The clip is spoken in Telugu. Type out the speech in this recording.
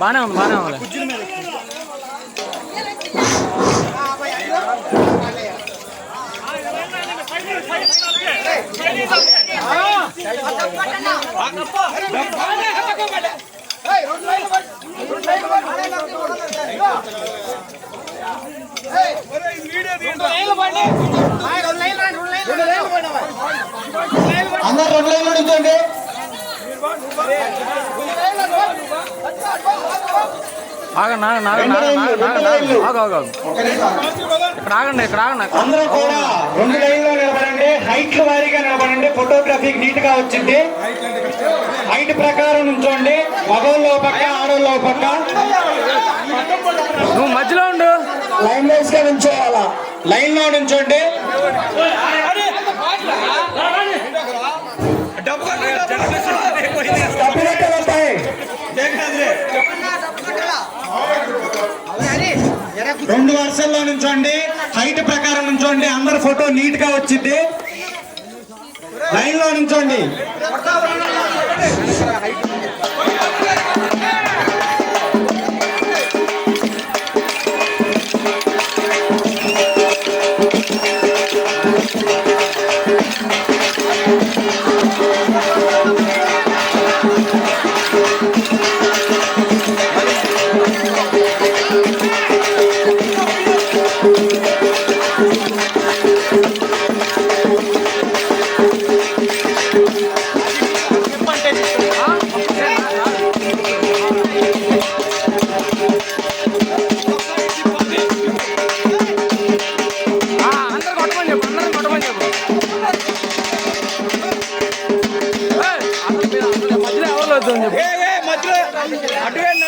బాగానే ఉంది బాగానే ఉంది. అందరు 2 లైన్లు నిల్చోండి. ఆగండి అందరూ కూడా 2 లైన్లో నిలబడండి. హైట్ వారీగా నిలబడండి. ఫోటోగ్రఫీకి నీట్ గా వచ్చింది. హైట్ ప్రకారం నుంచోండి. మగోళ్ళు పక్క, ఆడోళ్ళు పక్క. నువ్వు మధ్యలో ఉండు. లైన్ వైజ్ గా నుంచోవాలా. లైన్ లో నుంచోండి. రెండు వరుసల్లో నుంచోండి. హైట్ ప్రకారం నుంచోండి. అందరు ఫోటో నీట్ గా వచ్చింది. లైన్ లో నుంచోండి. మధ్యలో అటువేండి